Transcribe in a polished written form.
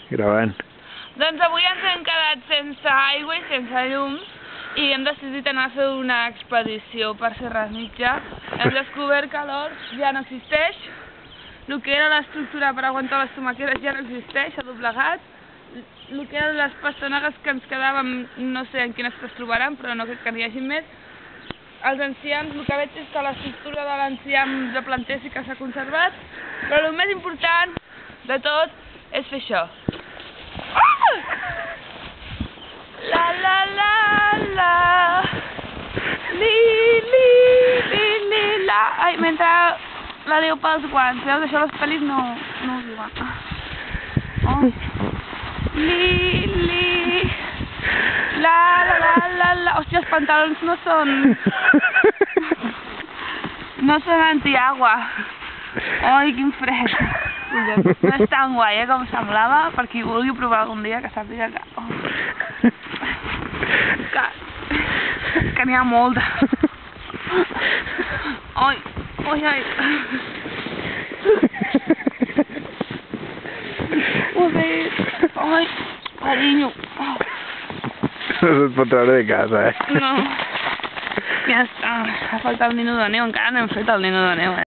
Gravant. Doncs avui ens hem quedat sense aigua i sense llums i hem decidit anar a fer una expedició per Serres Mitja. Hem descobert que l'or ja no existeix, el que era l'estructura per aguantar les tomaqueres ja no existeix, s'ha doblegat. El que eren les pastanagues que ens quedàvem, no sé en quines es trobaran, però no crec que n'hi hagi més. Els enciams, el que veig és que l'estructura de l'enciam de planter sí que s'ha conservat, però el més important de tot és fer això. La la la la li li li li la. Ai, mentre la diu pels guants, veus? Això les pel·lis no ho diuen. Oh. Li li la la la la la. Hòstia, els pantalons no són antiaigua. Ai, quin fred. No és tan guai, com semblava, per qui vulgui provar algun dia, que sàpiga que... Oh. Que n'hi ha molta. Ai, ai, ai. Ai, carinyo. No se't pot treure de casa, No. Ja està. Ha faltat el nino de neu, encara no hem fet el nino de neu,